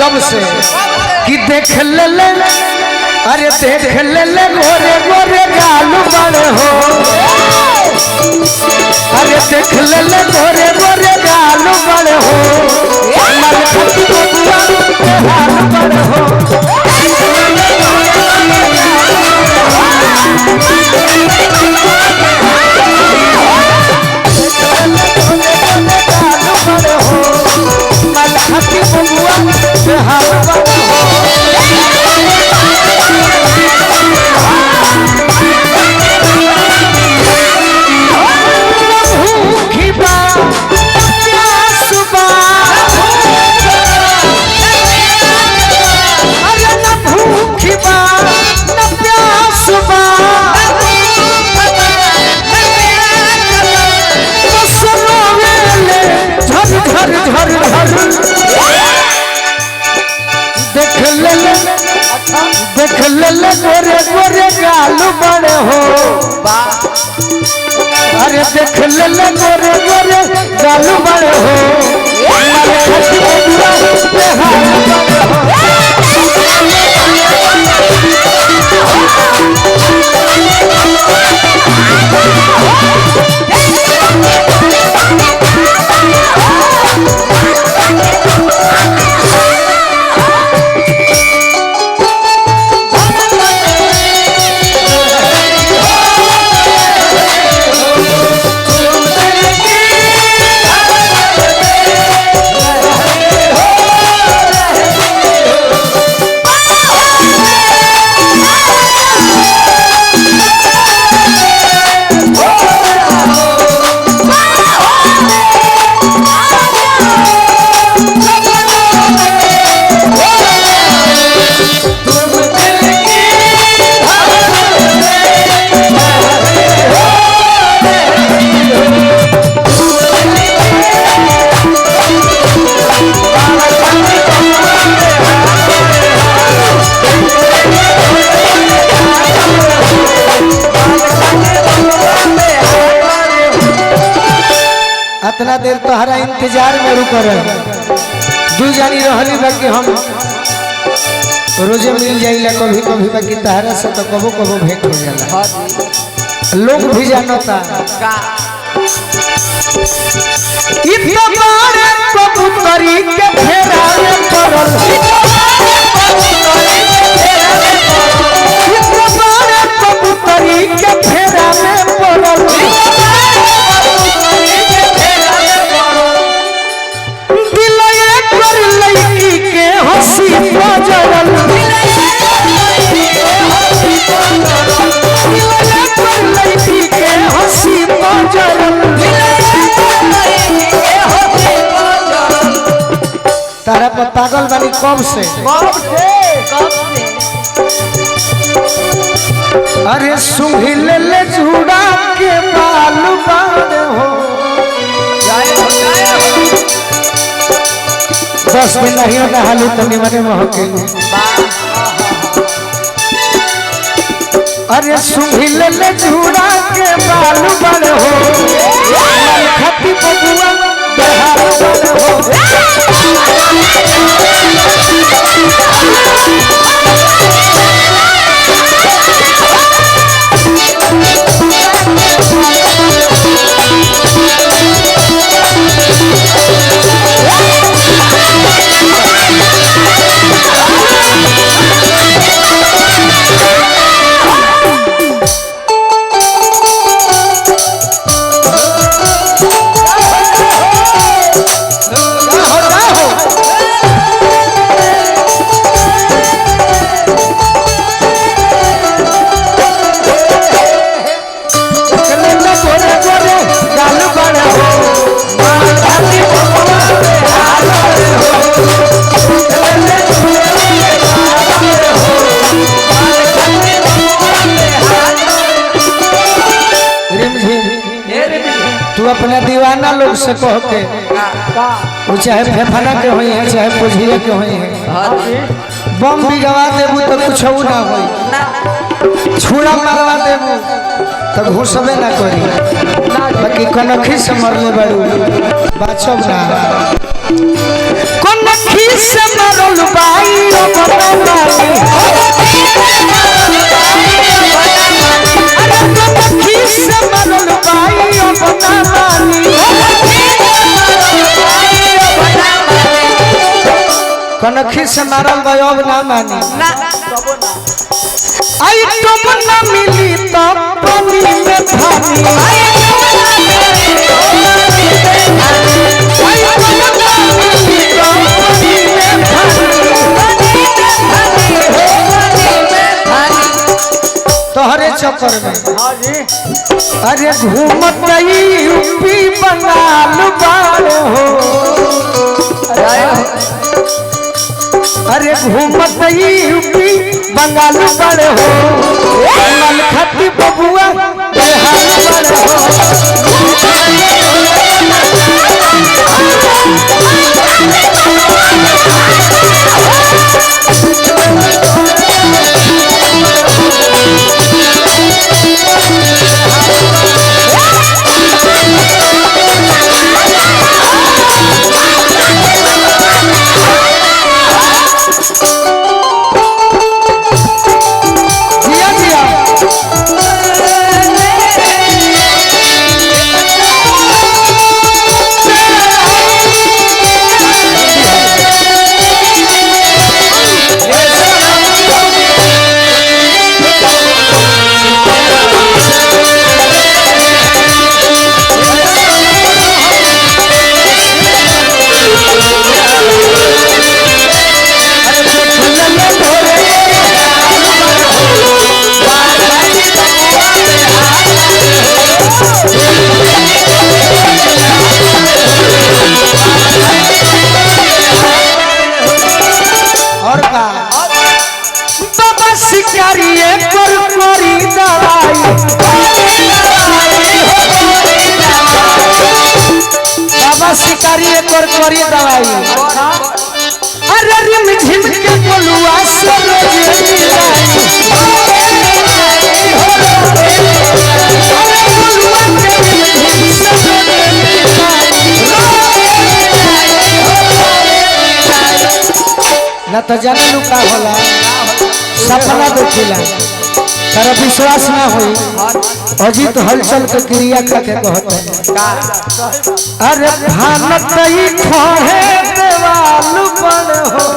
कब से कि देख ले अरे देख ले गोरे गोरे गाल बड़े हो अरे देख ले गोरे गोरे गाल बड़े हो मरखती बबुआ के हाल बड़े हो मरखती बबुआ के हाल बड़े हो देख ले गोरे गोरे गाल बड़े हो अरे देख ले गोरे गोरे गाल बड़े हो इतना देर तोहरा इंतजार में रुक रहे दू जानी रहली बाकी हम रोजे मिल जाइला कभी कभी बाकी तहरा से तो कबो कबो भेंट हो जाला लोग भी जानता इतना बारे कबूतरी के फेरा में पड़ल इतना बारे कबूतरी के फेरा में पड़ल तारा पर पागल बानी कब से अरे सुंघी ले झूड़ा के बाल बाल हो बस में नहीं होता हालू तो निमने में होके अरे सुंघी ले झूड़ा के बाल बाल हो खती बबुआ बेहाल बाल हो अपने दीवाना लोग से कह के वो चाहे फेफना के होई है चाहे पुझिया के होई है बम भी गवा देबू तो कुछ ना होई छुड़ा मारवा देबू तो घुसबे ना करी बाकी कनखी से मरले बाड़ू बाछब ना कौन खीस मरल बाई अपना मानी अरे कौन खीस मरल बाई अपना मानी कौन खीस मरल बाई अब ना मानी आई तुम ना मिली तो पानी में पानी तोहरे चक्कर में अरे घूमत यूपी बंगाल बार हो अरे घूमत यूपी बंगाल बार हो मलखती बबुआ बिहार बार हो शिकारी एक और करी दवाई अरे रिम झिम के बोलुआ से ना तो जाने लुका होला सपना देखिला तारा विश्वास ना होई अजीत हलचल के क्रिया खा के कहते अरे भानत ही खोहे देवाल बन हो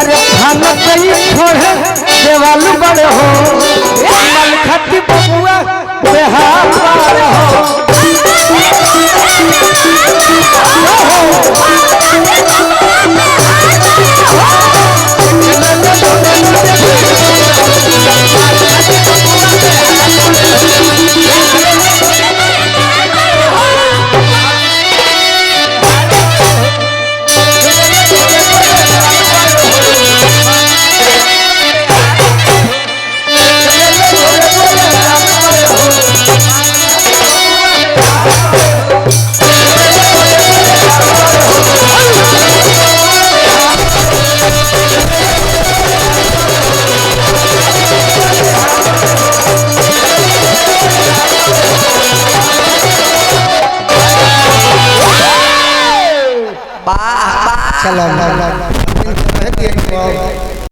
अरे भानत ही खोहे देवाल बन हो मलखती बबुआ बिहार बार हो चलो